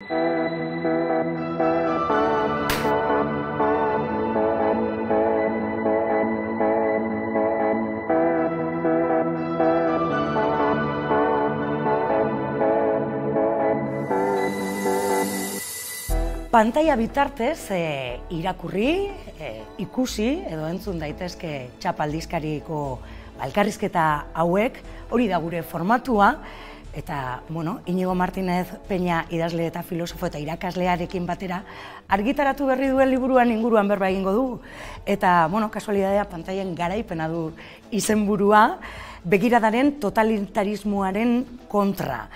Pantaila bitartez irakurri, ikusi edo entzun daitezke txapaldizkariko elkarrizketa hauek, hori da gure formatua, eta Iñigo Martínez Peña idazle eta filosofo eta irakaslearekin batera argitaratu berri duen liburuan inguruan berba egingo du. Eta, kasualidadea pantailen garaipena du izenburua, begiradaren totalitarismoaren kontra.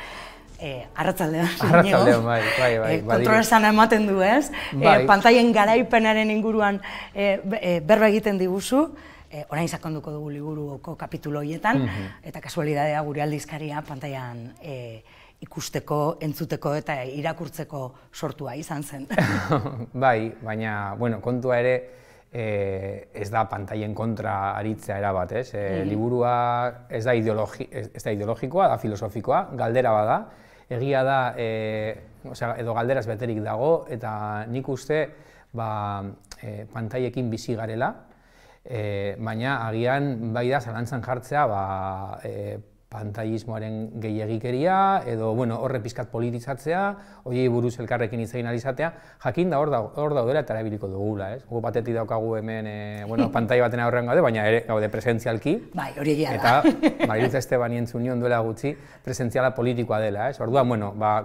Arratsaldean, bai. Kontrolezan ematen du, ez? Pantailen garaipenaren inguruan berba egiten diguzu, orain sakonduko dugu liburuko kapitulo horietan, eta kasualidadea gure aldizkaria pantailan ikusteko, entzuteko eta irakurtzeko sortua izan zen. Bai, baina, kontua ere, ez da pantailen kontra aritzea erabat, ez? Liburua ez da ideologikoa, da filosofikoa, galdera bada, egia da, edo galderaz beterik dago, eta nik uste pantailekin bizi garela, baina agian bai da zalantzan jartzea pantailismoaren gehiegikeria, edo horre pizkat politizatzea, horiei buruz elkarrekin hitz egin ahal izatea, jakin da hor daudela eta erabiliko dugula, ez? Gu batetik daukagu hemen, pantaila baten aurrean gaude, baina ere gaude presentzialki. Bai, hori egia da. Eta Mariluz Estebani entzun nion duela gutxi, presentziala politikoa dela, ez? Orduan,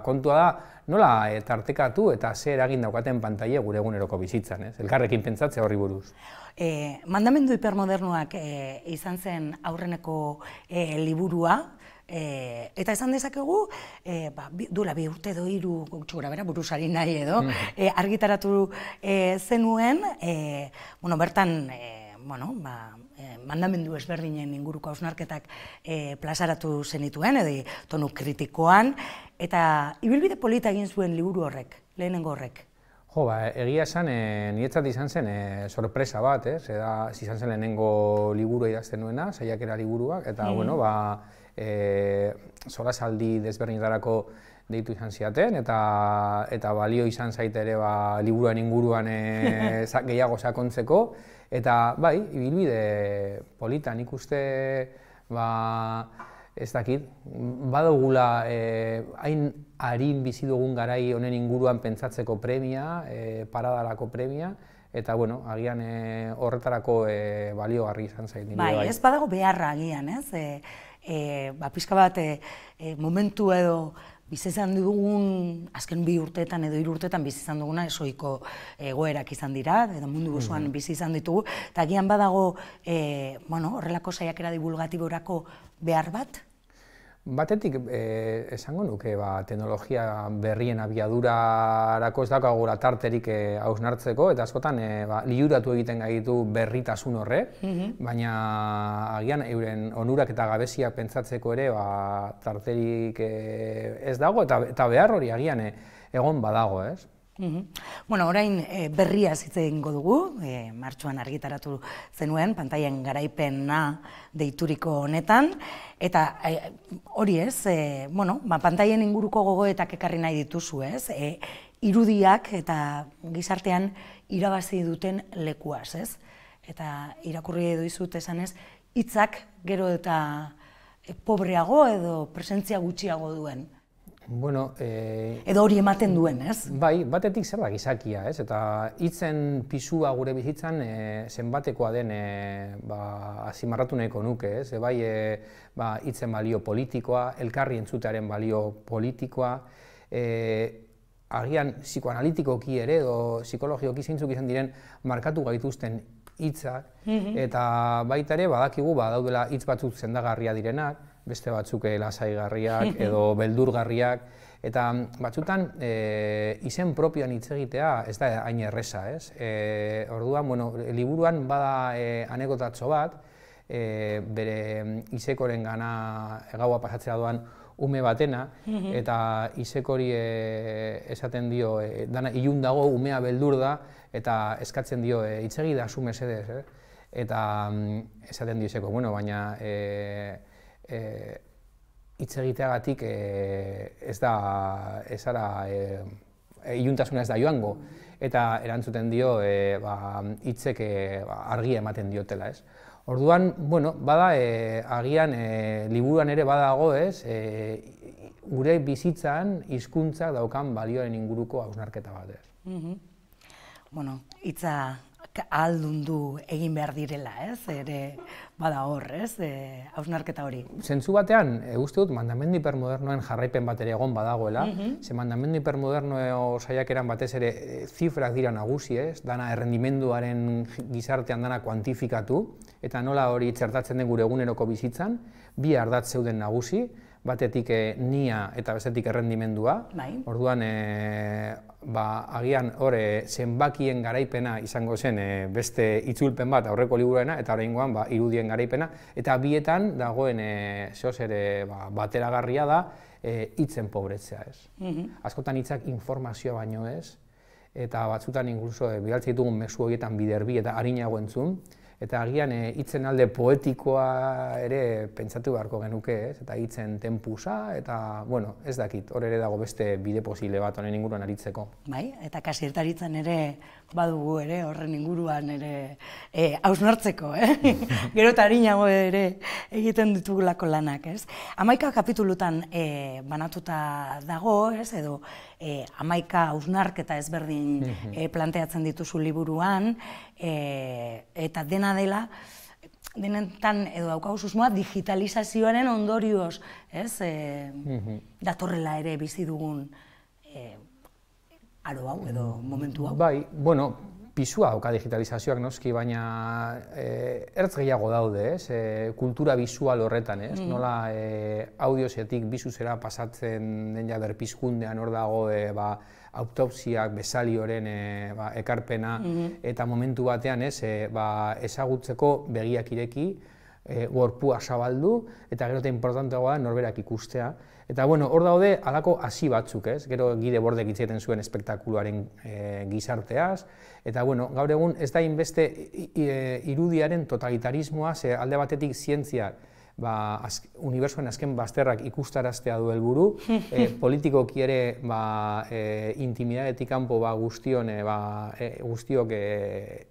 kontua da, nola tartekatu eta ze eragin daukaten pantaile gure eguneroko bizitzan, ez? Elkarrekin pentsatzea horri buruz. Mandamendu hipermodernoak izan zen aurreneko liburua, eta esan dezakegu, duela 2 urte edo 3 gutxura bera, buruzari nahi edo, argitaratu zenuen, bertan, mandamendu ezberdinen inguruko hausnarketak plazaratu zenituen, edo tonu kritikoan, eta ibilbide polita egin zuen liburu horrek, lehenengo horrek. Egia esan, niretzat izan zen sorpresa bat, izan zen lehenengo liburu idazten nuena, saiakera liburuak, eta, solasaldi desberdinetarako deitu izan ziaten, eta balio izan zaite ere liburuan inguruan gehiago sakontzeko, eta, bai, ibilbide polita, nik uste, ez dakit, badugula hain harin bizi dugun garai honen inguruan pentsatzeko premia, paradarako premia, eta, agian horretarako baliogarri izan zait. Bai, ez badago beharra agian, ez? Pixka bat, momentu edo bizi izan dugun, azken 2 urteetan edo 3 urteetan bizi izan duguna esoiko egoerak izan dira, edo mundu osoan bizi izan ditugu, eta agian badago, horrelako saiakera divulgatiborako behar bat? Batetik, esango nuke, teknologia berrien abiadurarako ez daukagula tarterik hausnartzeko, eta askotan liuratu egiten gaitu berritasun horrek, baina agian euren onurak eta gabeziak pentsatzeko ere tarterik ez dago, eta behar hori agian egon badago, ez? Orain berria hitz egingo dugu, martxoan argitaratu zenuen, pantailen garaipena deituriko honetan, eta hori ez, pantailen inguruko gogoetak ekarri nahi dituzu ez, irudiak eta gizartean irabazi duten lekuaz ez, eta irakurri dizut esanez, hitzak gero eta pobreago edo presentzia gutxiago duen. Edo hori ematen duen, ez? Bai, batetik zer da gizakia, ez? Eta hitzen pisua gure bizitzan zenbatekoa den azimarratu nahiko nuke, ez? Bai, hitzen balio politikoa, elkarri entzutearen balio politikoa, agian psikoanalitikoki ere edo psikologikoki zeintzuk izan diren markatu gaituzten hitzak, eta baita ere badakigu badaudela hitz batzuk sendagarria direnak, beste batzuk lasaigarriak edo beldurgarriak, eta batzutan izen propioan hitz egitea ez da hain erreza, ez? Orduan, liburuan bada anekotatxo bat, bere Isekoren gana gaua pasatzea doan ume batena, eta Isekori esaten dio, dana ilun dago, umea beldur da, eta eskatzen dio, hitz egi da zu mesedez, eta esaten dio Iseko, baina hitz egiteagatik ez zara iluntasuna ez da joango, eta erantzuten dio hitzek argia ematen diotela, ez? Orduan, bueno, bada, agian liburuan ere badago, ez, gure bizitzan hizkuntzak daukan balioaren inguruko hausnarketa bat, ez? Bueno, hitza ahaldundu egin behar direla, ez? Ere bada hor, ez? Hausnarketa hori. Zentzu batean, uste dut, mandamendu hipermodernoen jarraipen bat ere egon badagoela, ze mandamendu hipermoderno saiakeran batez ere zifrak dira nagusi, ez? Dana errendimenduaren gizartean dana kuantifikatu, eta nola hori txertatzen den gure eguneroko bizitzan, bi ardatz zeuden nagusi, batetik nia eta bestetik errendimendua. Orduan, agian hor zenbakien garaipena izango zen beste itzulpen bat aurreko liburuena, eta oraingoan irudien garaipena, eta bietan dagoen zeoz ere bateragarria da hitzen pobretzea, ez. Askotan hitzak informazioa baino ez, eta batzutan inkluso bidaltzen ditugun mezu horietan biderbi eta arinago entzun, eta agian hitzen alde poetikoa ere pentsatu beharko genuke, ez? Eta hitzen tempusa, eta, bueno, ez dakit, hor ere dago beste bide posible bat honen inguruan aritzeko. Bai, eta kasiertaritzan ere badugu ere, horren inguruan ere hausnartzeko, Gero eta arinago ere egiten ditugulako lanak, ez? 11 kapitulutan banatuta dago, ez? Edo 11 hausnarketa ezberdin planteatzen dituzu liburuan, eta dena dela, denetan edo daukagu susmoa digitalizazioaren ondorioz, ez? Datorrela ere bizi dugun aro hau edo momentu hau. Bai, bueno, pisua dauka digitalizazioak noski, baina ertz gehiago daude, ez? Kultura bisual horretan, ez? Nola audiozetik bizuzera pasatzen den ja berpizkundean hor dago autopsiak, besalioren ekarpena, eta momentu batean ezagutzeko begiak ireki, gorpua zabaldu, eta gero eta importanteagoa da norberak ikustea. Eta bueno, hor daude halako hasi batzuk, ez? Gero Gide Bordek hitz egiten zuen espektakuluaren gizarteaz, eta bueno, gaur egun ez da inbeste irudiaren totalitarismoa, ze alde batetik zientzia unibertsoen azken bazterrak ikustaraztea du helburu, politikoki ere intimidadetik kanpo guztiok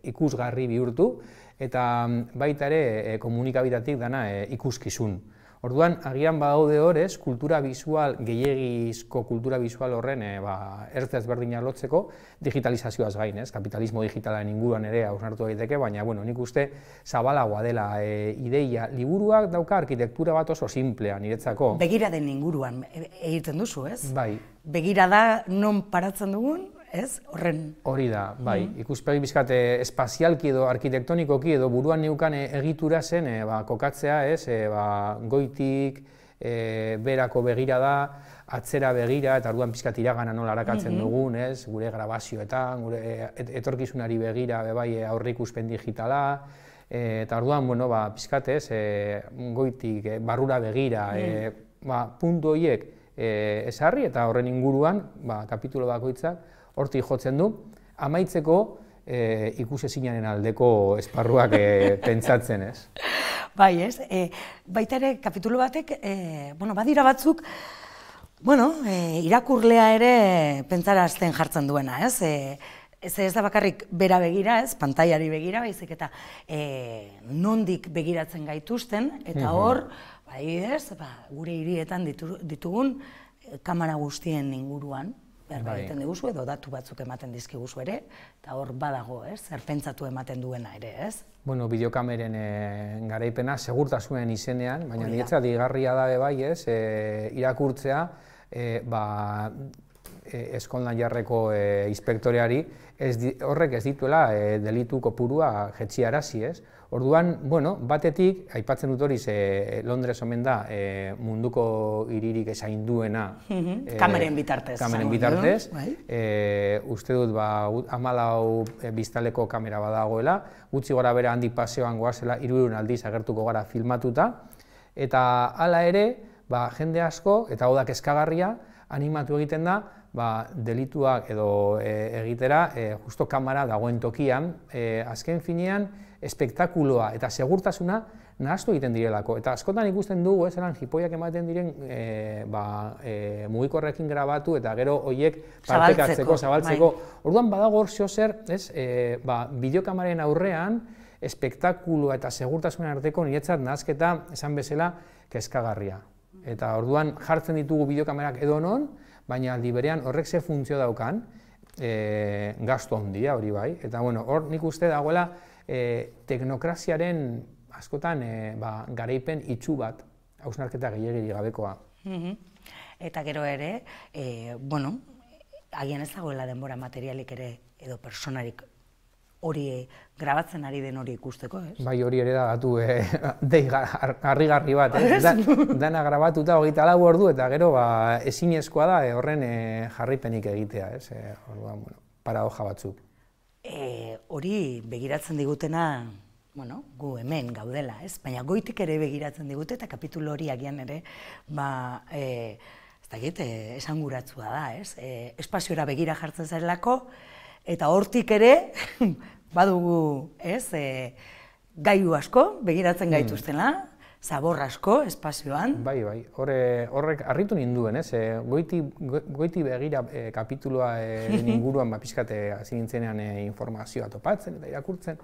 ikusgarri bihurtu, eta baita ere komunikabidetik dana ikuskizun. Orduan, agian badaude hor, kultura bisual, gehiegizko kultura bisual horren ertz ezberdina lotzeko digitalizazioaz gain, kapitalismo digitalaren inguruan ere hausnartu daiteke, baina nik uste zabalagoa dela ideia. Liburuak dauka arkitektura bat oso simplea niretzako. Begiraden inguruan egiten duzu, ez? Bai. Begirada non paratzen dugun, ez? Horren... Hori da, bai. Ikuspegi bizkat espazialki edo arkitektonikoki edo buruan neukan egitura zen kokatzea, ez? Goitik, berako begirada, atzera begira, eta orduan pixkat iragana nola arakatzen dugun, ez? Gure grabazioetan, gure etorkizunari begira, aurreikuspen digitala, eta orduan, pixkat, ez? Goitik, barrura begira, puntu horiek ezarri, eta horren inguruan, kapitulo bakoitzak, hortik jotzen du, amaitzeko ikusezinaren aldeko esparruak pentsatzen, ez? Bai, ez? Baita ere, kapitulu batek, badira batzuk, irakurlea ere pentsarazten jartzen duena, ez? Ez da bakarrik bera begira, ez? Pantaiari begira, baizik eta nondik begiratzen gaituzten, eta hor, gure hirietan ditugun kamera guztien inguruan, behar egiten diguzu edo datu batzuk ematen dizkiguzu ere, eta hor badago, zer pentsatu ematen duena ere, ez? Bueno, bideokameren garaipena segurtasunen izenean, baina niretzat digarria da bai, ez, irakurtzea, eskondan jarreko inspektoreari, horrek ez dituela delitu kopurua jetxiarazi, ez? Orduan, batetik, aipatzen dut hori, Londres omen da munduko hiririk zainduena. Kameren bitartez. Kameren bitartez. Uste dut 14 biztaleko kamera badagoela, gutxi gora bera handik paseoan goazela 300 aldiz agertuko gara filmatuta, eta hala ere, jende asko, eta hau da kezkagarria, animatu egiten da, delituak edo egitera, justo kamera dagoen tokian, azken finean, espektakuloa eta segurtasuna nahastu egiten direlako. Eta askotan ikusten dugu, zelan jipoiak ematen diren mugikorrekin grabatu eta gero horiek partekatzeko, zabaltzeko. Orduan badago hor zer, bideokamararen aurrean, espektakulua eta segurtasunen arteko niretzat nahasketa esan bezala kezkagarria. Eta orduan jartzen ditugu bideokamerak edonon, baina aldi berean horrek ze funtzio daukan, gastu handia hori bai. Eta hor nik uste dagoela teknokraziaren askotan garaipen itxu bat, hausnarketa gehiagirik gabekoa. Eta gero ere, agian ez dagoela denbora materialik ere edo personarik hori grabatzen ari den hori ikusteko, ez? Bai, hori ere da datu harrigarri bat, dana grabatuta 24 ordu eta gero ezinezkoa da horren jarraipenik egitea, ez? Orduan, paradoja batzuk. Hori begiratzen digutena, gu hemen gaudela, ez? Baina goitik ere begiratzen digute eta kapitulu hori agian ere, ez dakit, esanguratsua da, ez? Espaziora begira jartzen zarelako, eta hortik ere, badugu, ez, gailu asko, begiratzen gaituztena, zabor asko, espazioan. Bai, horrek harritu ninduen, ez, goiti begira kapitulua inguruan pixkate hasi nintzenean informazioa topatzen eta irakurtzen,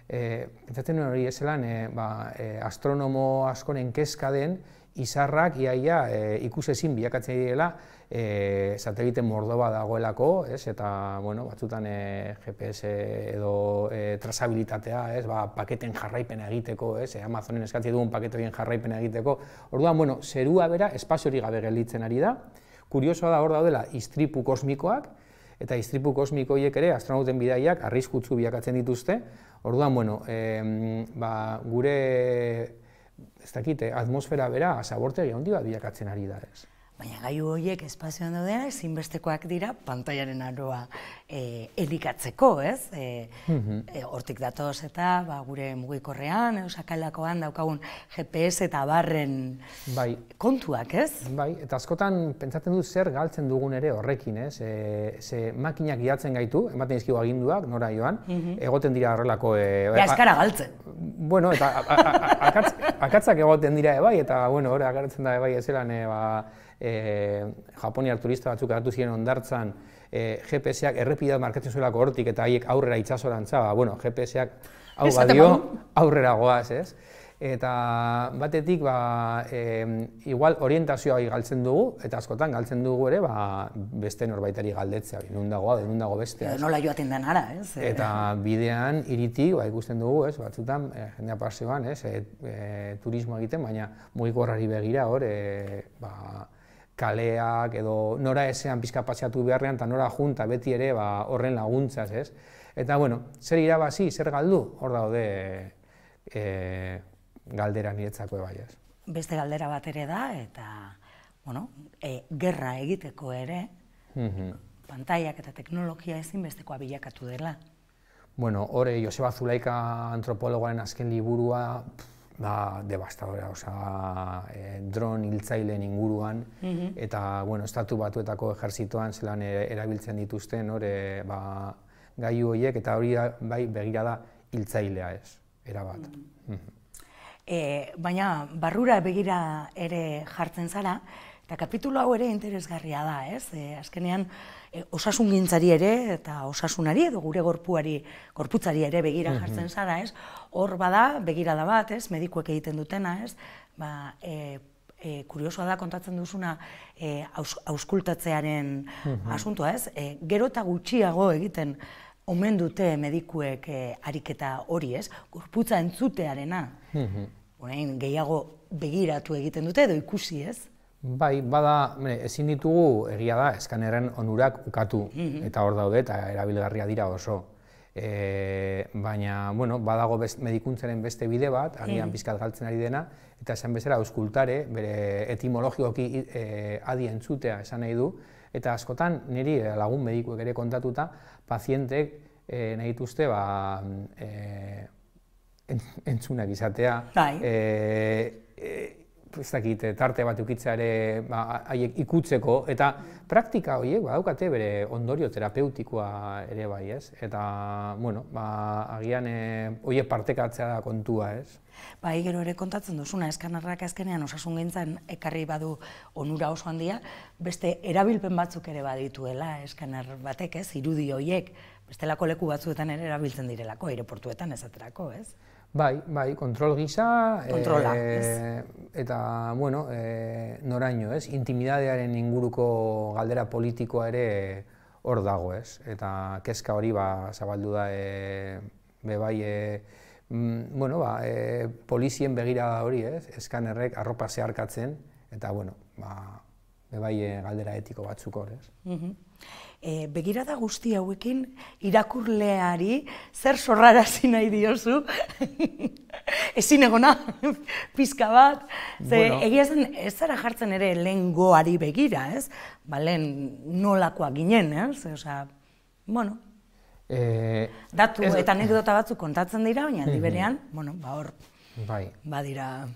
pentsatzen nuen hori ezelan, astronomo askoren kezka den, izarrak iaia ikusezin bilakatzen direla satelite mordo bat dagoelako, eta batzutan GPS edo trazabilitatea, paketen jarraipena egiteko, Amazonen eskatzen dugun pakete horien jarraipena egiteko. Orduan, zerua bera espaziorik gabe gelditzen ari da. Kuriosoa da hor daudela istripu kosmikoak, eta istripu kosmiko horiek ere astronauten bidaiak arriskutsu bilakatzen dituzte. Orduan, gure ez dakite, atmosfera bera zabortegi handi bat bilakatzen ari da, ez. Baina gailu horiek espazioan daudena ezinbestekoak dira pantailaren aroa elikatzeko, ez? Hortik datoz eta gure mugikorrean, sakalakoan daukagun GPS eta barren kontuak, ez? Bai, eta askotan pentsatzen dut zer galtzen dugun ere horrekin, ez? Ze makinak gidatzen gaitu, ematen dizkigu aginduak, nora joan, egoten dira horrelako... Eskara galtzen. Bueno, eta akatzak egoten dira bai, eta hori agertzen da bai ezelan japoniar turista batzuk hartu ziren hondartzan GPS-ak errepideak markatzen zuelako hortik eta haiek aurrera itsasorantza, GPS-ak hau badio aurrera goaz, ez? Eta batetik, igual orientazioa galtzen dugu, eta askotan galtzen dugu ere, beste norbaitari galdetzea, nun dago bestea. Nola joaten den ara, ez? Eta bidean, hiritik, ikusten dugu, ez, batzutan, jendea paseoan, ez, turismo egiten, baina mugikorrari begira hor, kaleak edo nora ezean pixka paseatu beharrean eta nora junta beti ere horren laguntzaz, ez? Eta, zer irabazi, zer galdu, hor daude galdera niretzako bai, ez? Beste galdera bat ere da, eta, gerra egiteko ere, pantailak eta teknologia ezinbestekoa bilakatu dela. Hore, Joseba Zulaika antropologoaren azken liburua, devastadora, dron hiltzaileen inguruan, eta, estatu batuetako ejerzitoan zelan erabiltzen dituzten, gailu horiek, eta hori bai begira da hiltzailea ez, erabat. Baina, barrura begira ere jartzen zara, eta kapitulu hau ere interesgarria da, ez? Azkenean, osasungintzari ere eta osasunari edo gure gorputzari ere begira jartzen zara, ez? Hor bada, begirada bat, ez? Medikuek egiten dutena, ez? Kuriosoa da kontatzen duzuna auskultatzearen asuntoa, ez? Gero eta gutxiago egiten omen dute medikuek ariketa hori, ez? Gorputza entzutearena. Gehiago begiratu egiten dute edo ikusi, ez? Bai, ezin ditugu egia da eskanerren onurak ukatu, eta hor daude eta erabilgarria dira oso. Baina, badago medikuntzaren beste bide bat, agian pizkat galtzen ari dena, eta esan bezala auskultare, bere etimologikoki adi entzutea esan nahi du, eta askotan niri lagun medikuek ere kontatuta, pazientek nahi dituzte entzunak izatea, ez dakit, tarte bat ukitzea ere haiek ikutzeko, eta praktika horiek badaukate bere ondorio terapeutikoa ere bai, ez? Eta, bueno, agian horiek partekatzea da kontua, ez? Bai, gero ere kontatzen duzuna, eskanerrak azkenean osasungintzan ekarri badu onura oso handia, beste erabilpen batzuk ere badituela eskaner batek, ez? Irudi horiek, bestelako leku batzuetan ere erabiltzen direlako, aireportuetan esaterako, ez? Bai, kontrol gisa, eta, bueno, noraino, ez? Intimidadearen inguruko galdera politikoa ere hor dago, ez? Eta kezka hori zabaldu da, bebai, bueno, polizien begirada hori, ez? Eskanerrek arropa zeharkatzen, eta, bueno, bebai galdera etiko batzuk hor, ez? Begirada guzti hauekin irakurleari zer sorrarazi nahi diozu, ezin egona, pizka bat, egia zen ez zara jartzen ere lehengoari begira, ez? Lehen nolakoa ginen, ez? Osea, bueno, datu eta anekdota batzuk kontatzen dira, baina aldi berean, bueno, hor, badira.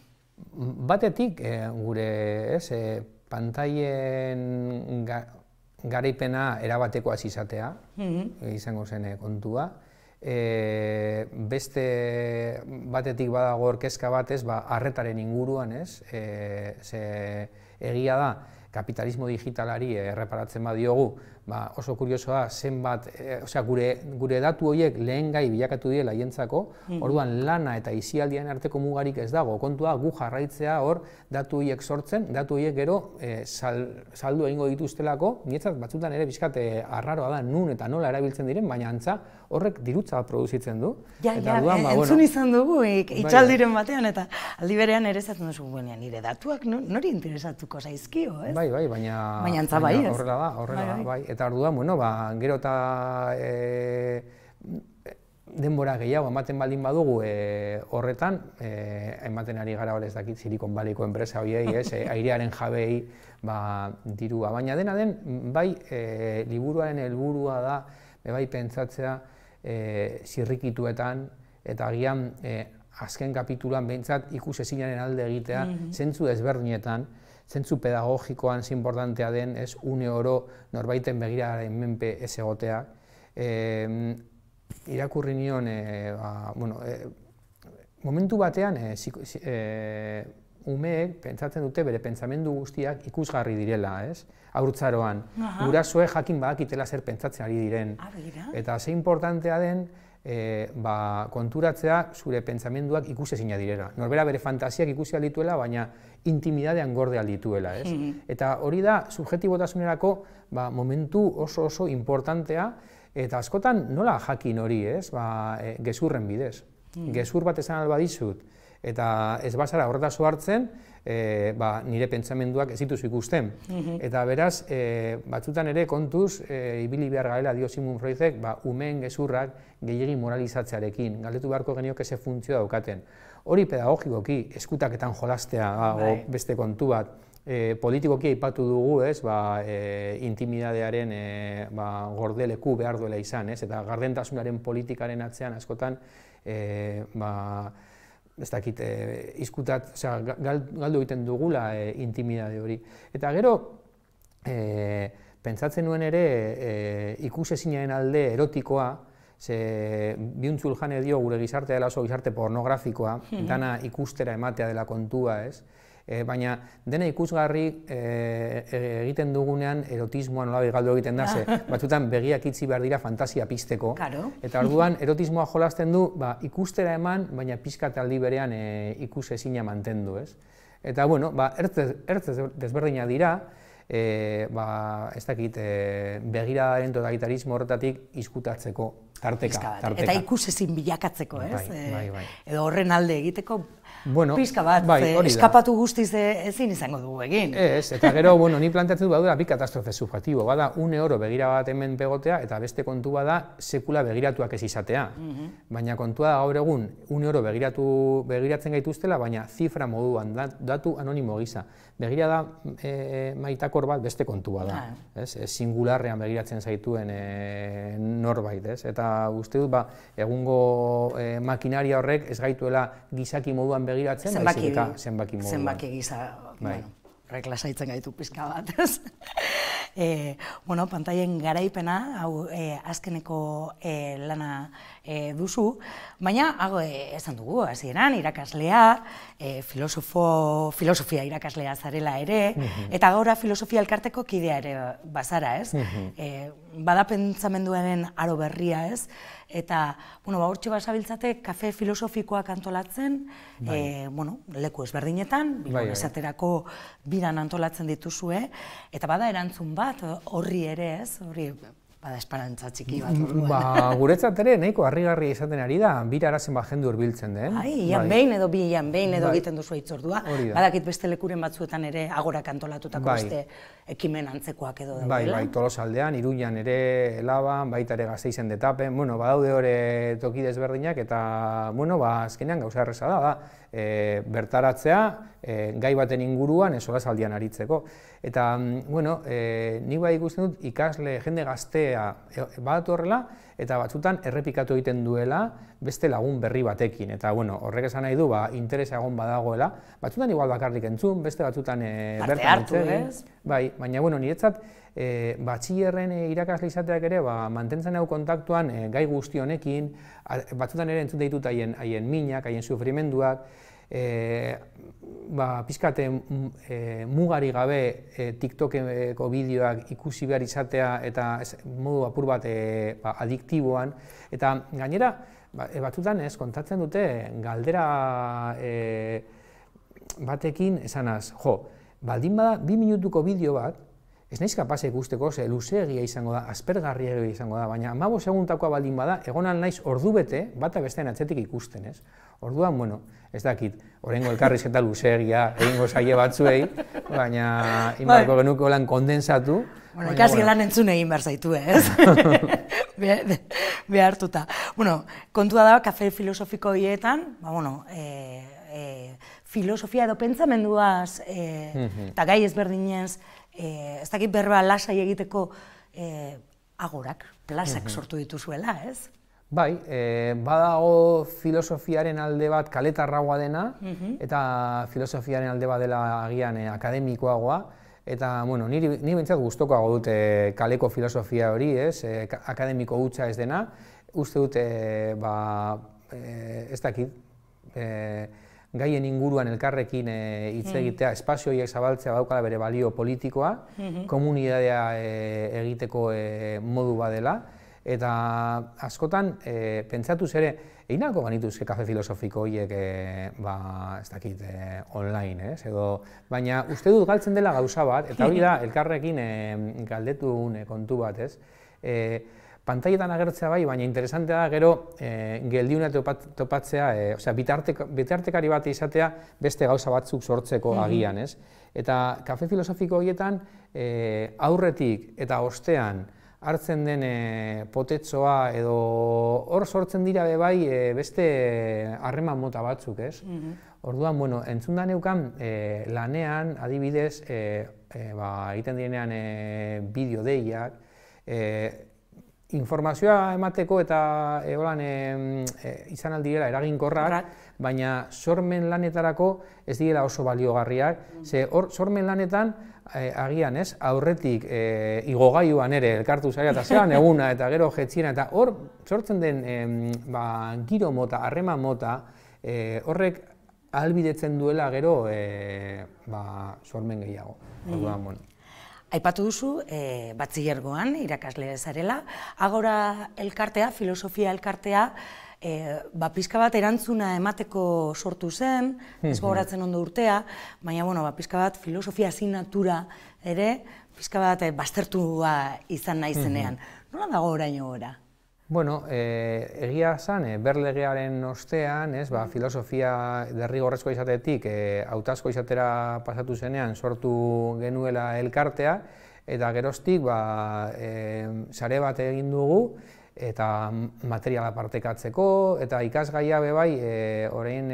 Batetik, gure, ez, pantailen garaipena erabatekoa izatea, izango zen kontua. Beste batetik badago kezka bat, ez, arretaren inguruan, ez, egia da, kapitalismo digitalari erreparatzen badiogu, oso kuriosoa zenbat, gure datu horiek lehen gai bilakatu direla haientzako, orduan lana eta isialdian arteko mugarik ez dago, kontua gu jarraitzea hor datu horiek sortzen, datu horiek gero saldu egingo dituztelako, niretzat batzutan ere bizkat arraroa da nun eta nola erabiltzen diren, baina antza horrek dirutza bat produzitzen du. Entzun izan dugu itxaldiren batean eta aldi berean ere zaten duzu, nire datuak nori interesatuko zaizkio, ez? Bai, baina antza bai, ez? Horrela da, bai. Eta orduan, bueno, gero eta denbora gehiago ematen baldin badugu horretan, ematen ari gara hor ez dakit Silicon Valleyko enpresa horiei, airearen jabei dirua. Baina dena den, bai, liburuaren helburua da, bai pentsatzea zirrikituetan, eta agian azken kapituluan behintzat ikusezinaren alde egitea, zentzu ezberdinetan, zentzu pedagogikoan importantea den, ez une oro norbaiten begiraren menpe ez egotea. Irakurri nion, momentu batean umeek pentsatzen dute bere pentsamendu guztiak ikusgarri direla, ez? Haurtzaroan, gurasoek jakin badakitela zer pentsatzen ari diren. Eta ze importantea den, konturatzea zure pentsamenduak ikusezina direla. Norbera bere fantasiak ikusi aldituela, baina intimidadean gorde aldituela, ez? Eta hori da, subjektibotasunerako momentu oso importantea, eta askotan nola jakin hori, ez? Gezurren bidez. Gezur bat esan alba dizut, eta ez bazara horretaz hartzen, nire pentsamenduak ez dituzu ikusten. Eta beraz, batzutan ere kontuz, ibili behar garela dio Sigmund Freudek, umeen gezurrak gehiegi moralizatzearekin, galdetu beharko genioke ze funtzio daukaten. Hori pedagogikoki, eskutaketan jolastea beste kontu bat, politikoki aipatu dugu, ez, intimidadearen gordeleku behar duela izan, ez, eta gardentasunaren politikaren atzean askotan, ez dakit, izkutat, galdu egiten dugula intimidade hori. Eta gero, pentsatzen nuen ere, ikusezinaren alde erotikoa, ze Byung-Chul Han dio gure gizartea dela oso gizarte pornografikoa, dana ikustera ematea dela kontua, ez? Baina dena ikusgarri egiten dugunean erotismoa nolabait galdu egiten da, ze batzutan begiak itxi behar dira fantasia pizteko. Eta orduan erotismoa jolasten du ikustera eman, baina pixkat aldi berean ikusezina mantendu, ez? Eta, bueno, ertz desberdina dira, ez dakit, begiradaren totalitarismo horretatik izkutatzeko tarteka. Eta ikusezin bilakatzeko, ez? Edo horren alde egiteko pizka bat, eskapatu guztiz ezin izango dugu egin. Ez, eta gero, ni planteatzen du badura bi katastrofe subjektibo, bada une oro begira bat hemen pegotea, eta beste kontu bada sekula begiratuak ez izatea. Baina kontua da gaur egun, une oro begiratzen gaituztela, baina zifra moduan, datu anonimo gisa. Begira da maitakor bat beste kontua da, singularrean begiratzen zaituen norbait, ez? Eta uste dut, egungo makinaria horrek ez gaituela gizaki moduan begiratzen, zenbaki moduan. Zenbaki gisa, horrek lasaitzen gaitu pizka bat, ez? Pantaien garaipena, hau azkeneko lana duzu, baina, esan dugu, hasieran irakaslea, filosofia irakaslea zarela ere, eta gaur filosofia elkarteko kidea ere bazara, ez? Bada pentsamenduaren aro berria, ez? Eta, hortxe basabiltzate, kafe filosofikoak antolatzen, leku ezberdinetan, esaterako biran antolatzen dituzue, eta bada erantzun bat, horri ere, ez? Horri, bada esperantza txiki bat. Guretzat ere, nahiko harrigarria izaten ari da, bira arazen bat jendu hurbiltzen den. Ian behin edo bi ian behin edo egiten duzu hitzordua. Badakit beste lekuren batzuetan ere agorak antolatutako beste ekimen antzekoak edo daudela. Tolosaldean, Iruñan ere, Laban, baita ere Gasteizen detapen, badaude hori toki desberdinak eta, azkenean gauza erreza da, bertaratzea, gai baten inguruan, solasaldian aritzeko. Eta, nik bai ikusten dut ikasle, jende gaztea badatu horrela, eta batzutan errepikatu egiten duela beste lagun berri batekin. Eta, horrek esan nahi du, interesa egon badagoela, batzutan igual bakarrik entzun, beste batzutan bertan entzun. Bai, baina, niretzat, batxillerren irakasle izateak ere, mantentzen hau kontaktuan gai guzti honekin, batzutan ere entzun ditut haien minak, haien sufrimenduak, pixkate mugari gabe TikTokeko bideoak ikusi behar izatea eta modu apur bat adiktiboan. Eta gainera, batzutan kontatzen dute galdera batekin esanaz, baldin bada 2 minutuko bideo bat, ez naiz kapaz ikusteko, luzeegia izango da, aspergarria izango da, baina 15 segundakoa baldin bada, egon naiz ordu bete, bata bestean atzetik ikusten, ez? Orduan, ez dakit, oraingo elkarrizketa luzeegia egingo zaie batzuei, baina inbarko genuko lan kondensatu. Ikasgelan entzun egin behar zaitu, ez? Behartuta. Kontua da, kafe filosofiko horietan, filosofia edo pentsamenduaz eta gai ezberdinez, ez dakit berba lasai egiteko agorak, plazak sortu dituzuela, ez? Bai, badago filosofiaren alde bat kaletarragoa dena, eta filosofiaren alde bat dela agian akademikoagoa, eta, niri bintzat guztokoago dute kaleko filosofia hori, ez? Akademiko hutsa ez dena, uste dute, ez dakit, gaien inguruan elkarrekin hitz egitea, espazio horiek zabaltzea badaukala bere balio politikoa, komunitatea egiteko modu badela, eta askotan pentsatuz ere, egin nahiko banituzke kafe filosofiko horiek, ez dakit, online, ez? Baina uste dut galtzen dela gauza bat, eta hori da elkarrekin galdetun kontu bat, ez? Pantailetan agertzea bai, baina interesantea da gero geldiuna topatzea, bitartekari bat izatea beste gauza batzuk sortzeko agian, ez? Eta kafe filosofiko horietan aurretik eta ostean hartzen den potetsoa edo hor sortzen dira bai beste harreman mota batzuk, ez? Orduan, entzun da neukan lanean, adibidez, egiten direnean bideo deiak, informazioa emateko eta izan aldirela eraginkorrak, baina sormen lanetarako ez direla oso baliogarriak, ze sormen lanetan agian, ez, aurretik igogailuan ere elkartu zaila eta zean eguna eta gero jetziena eta hor sortzen den giro mota, harreman mota, horrek ahalbidetzen duela gero sormen gehiago. Aipatu duzu, batxilergoan irakasle zarela, agora elkartea, filosofia elkartea, pixka bat erantzuna emateko sortu zen, ez gogoratzen ondo urtea, baina pixka bat filosofia asignatura ere, pixka bat baztertua izan nahi zenean. Nola dago oraino gora? Egia zan, berlegearen ostean, filosofia derrigorrezkoa izatetik hautazko izatera pasatu zenean sortu genuela elkartea, eta geroztik sare bat egin dugu, eta materiala partekatzeko, eta ikasgaia bai, orain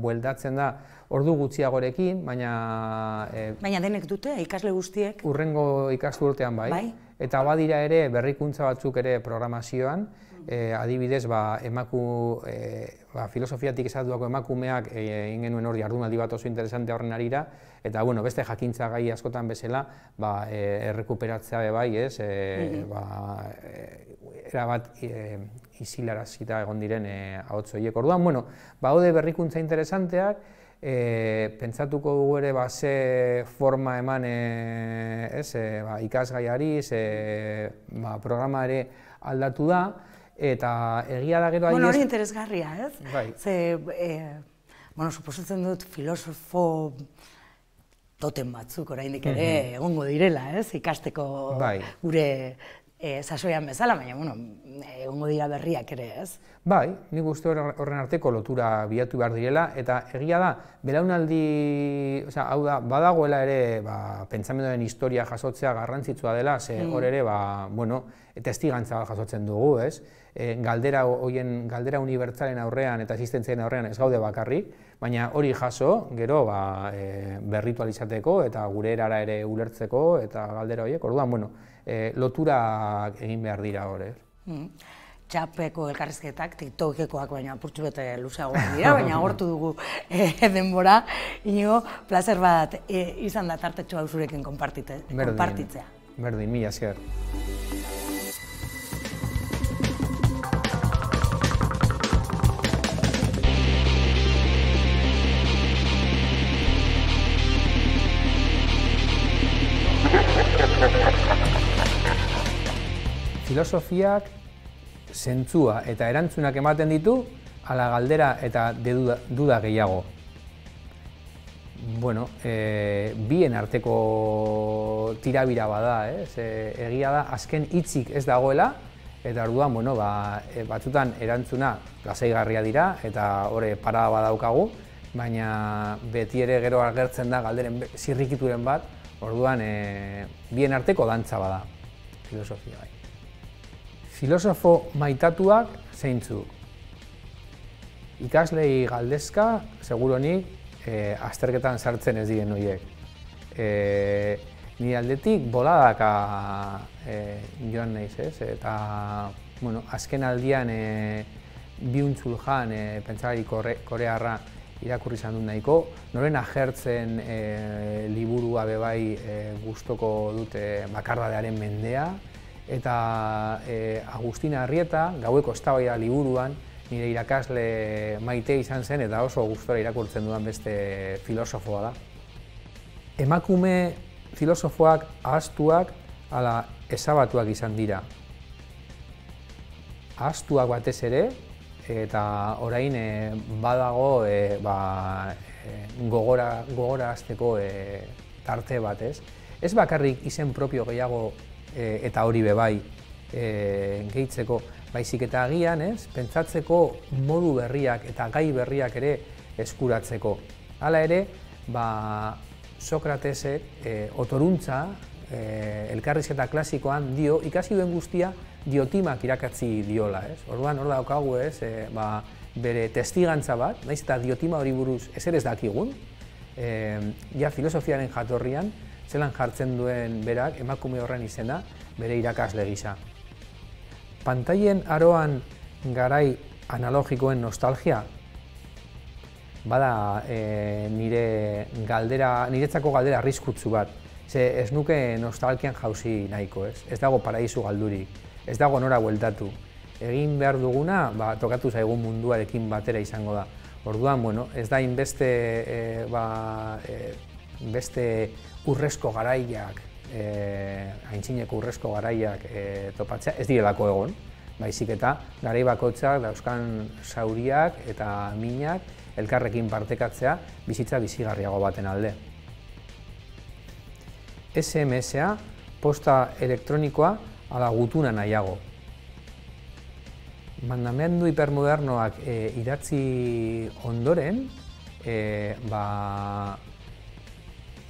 bueltatzen da ordu gutxiagorekin, baina... Baina denek dute, ikasle guztiek? Hurrengo ikasturtean bai, eta badira ere berrikuntza batzuk ere programazioan, adibidez, filosofiatik esatuako emakumeak egin genuen hor jardunaldi bat oso interesante horren arira, eta beste jakintza gai askotan bezala errekuperatzea bai, erabat isilarazita egon diren ahots horiek. Orduan, baude berrikuntza interesanteak, pentsatuko dugu ere ze forma eman ikasgaiari, programa ere aldatu da, eta egia da gero hori interesgarria, ez? Bai. Suposatzen dut filosofo toten batzuk oraindik ere egongo direla, ez? Ikasteko gure sasoian bezala, baina, egongo dira berriak ere, ez? Bai, nik uste horren arteko lotura bilatu behar direla, eta egia da, belaunaldi, hau da, badagoela ere, pentsamenduaren historia jasotzea garrantzitsua dela, ze hor ere, testigantza bat jasotzen dugu, ez? Galdera unibertsalen aurrean eta existentzien aurrean ez gaude bakarrik, baina hori jaso, gero berritualizateko eta gure erara ere ulertzeko eta galdera horiek, orduan, lotura egin behar dira hor, Txapeko elkarrizketak, tiktokekoak baina apurtxu bete luzeagoak dira, baina agortu dugu denbora. Inigo, plazer bat izan da tartetxo hau zurekin konpartitzea. Berdin, mila esker. Filosofiak zentzua eta erantzunak ematen ditu, ala galdera eta duda gehiago. Bien arteko tirabira bada, egia da, azken hitzik ez dagoela, eta orduan, batzutan erantzuna lasaigarria dira, eta hori parada badaukagu, baina beti ere gero agertzen da galderen zirrikituren bat, orduan, bien arteko dantza bada, filosofia bai. Filosofo maitatuak zeintzuk. Ikaslei galdezka, seguronik, azterketan sartzen ez diren horiek. Nire aldetik boladaka joan naiz, eta azken aldian Byung-Chul Han, pentsalari korearra irakurri izan dut nahiko, noren agertzen liburua bebai gustoko dute Bakardadearen mendea, eta Agustina Arrieta, Gaueko eztabaida liburuan, nire irakasle maite izan zen eta oso gustora irakurtzen dudan beste filosofoa da. Emakume filosofoak ahaztuak ala ezabatuak izan dira. Ahaztuak batez ere, eta orain badago gogorazteko tarte bat, ez? Ez bakarrik izen propio gehiago eta hori bebai gehitzeko, baizik eta agian, pentsatzeko modu berriak eta gai berriak ere eskuratzeko. Hala ere, Sokratesek otoruntza, elkarrizketa klasikoan dio, ikasi duen guztia diotimak irakatzi diola. Orduan, hor daukagu, bere testigantza bat, naiz eta diotima hori buruz ezer ez dakigun, filosofiaren jatorrian, zelan jartzen duen berak, emakume horren izena, bere irakasle gisa. Pantailen aroan garai analogikoen nostalgia, bada niretzako galdera arriskutsu bat, ze ez nuke nostalgian jauzi nahiko, ez dago paraisu galdurik, ez dago nora bueltatu. Egin behar duguna, tokatu zaigun munduarekin batera izango da. Orduan, ez da beste urrezko garaiak, aintzineko urrezko garaiak topatzea, ez direlako egon, baizik eta garai bakoitzak dauzkan zauriak eta minak elkarrekin partekatzea bizitza bizigarriago baten alde. SMS-a, posta elektronikoa, ala gutuna nahiago. Mandamendu hipermodernoak idatzi ondoren,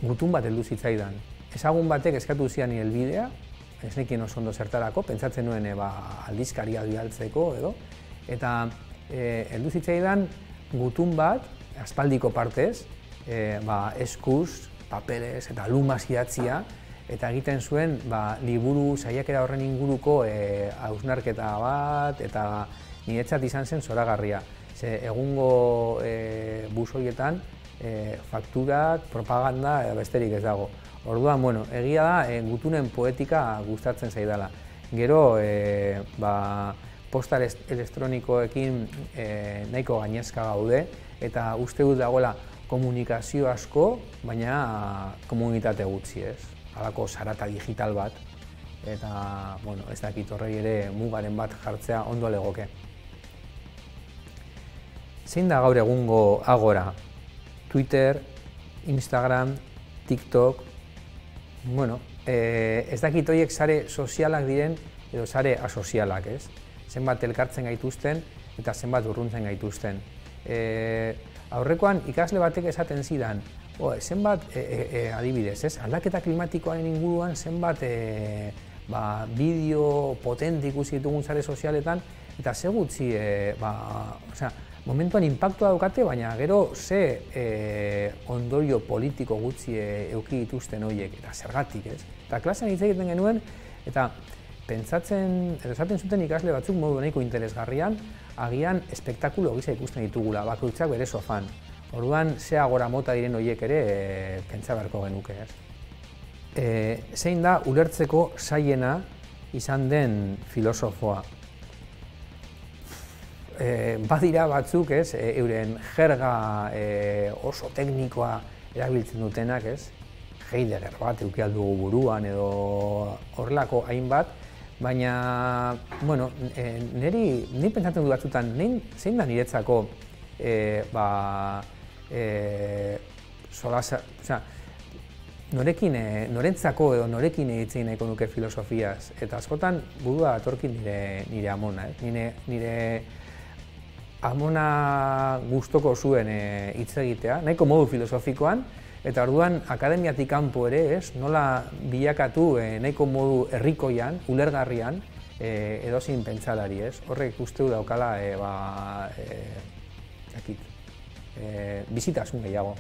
gutun bat heldu zitzaidan. Ezagun batek eskatu zian helbidea, ez nekien oso ondo zertarako, pentsatzen nuen aldizkaria bidaltzeko edo, eta heldu zitzaidan gutun bat, aspaldiko partez, eskuz, papeles eta lumaz idatzia, eta egiten zuen liburu saiakera horren inguruko hausnarketa bat, eta niretzat izan zen zoragarria. Egungo busoietan fakturak, propaganda besterik ez dago. Orduan, egia da, gutunen poetika gustatzen zaidala. Gero, posta elektronikoekin nahiko gainezka gaude, eta uste dut dagoela komunikazio asko, baina komunitate gutxi, ez? Halako zarata digital bat, eta, ez dakit horrei ere mugaren bat jartzea ondo legoke. Zein da gaur egungo agora? Twitter, Instagram, TikTok, ez dakit horiek sare sozialak diren edo sare asozialak, ez? Zenbat elkartzen gaituzten eta zenbat urruntzen gaituzten. Aurrekoan ikasle batek esaten zidan, zenbat adibidez, ez? Aldaketa klimatikoaren inguruan zenbat bideo potente ikusi ditugun sare sozialetan, eta ze gutxi, momentuan inpaktua daukate, baina gero ze ondorio politiko gutxi eduki dituzten horiek, eta zergatik, ez? Eta klasean hitz egiten genuen, eta pentsatzen, edo esaten zuten ikasle batzuk modu nahiko interesgarrian, agian espektakulo gisa ikusten ditugula, bakoitzak bere sofan. Orduan, ze agora mota diren horiek ere pentsa beharko genuke, ez? Zein da ulertzeko zailena izan den filosofoa? Badira batzuk, ez, euren jerga oso teknikoa erabiltzen dutenak, ez? Heidegger bat eduki ahal dugu buruan edo horrelako hainbat, baina, niri pentsatzen du batzutan, zein da niretzako norentzako edo norekin egiten nahiko nuke filosofiaz, eta askotan burua atorkin nire amona, nire amona gustoko zuen hitz egitea, nahiko modu filosofikoan, eta orduan akademiatik kanpo ere, nola bilakatu nahiko modu herrikoian, ulergarrian, edozein pentsalari, horrek uste du daukala bizitasun gehiago.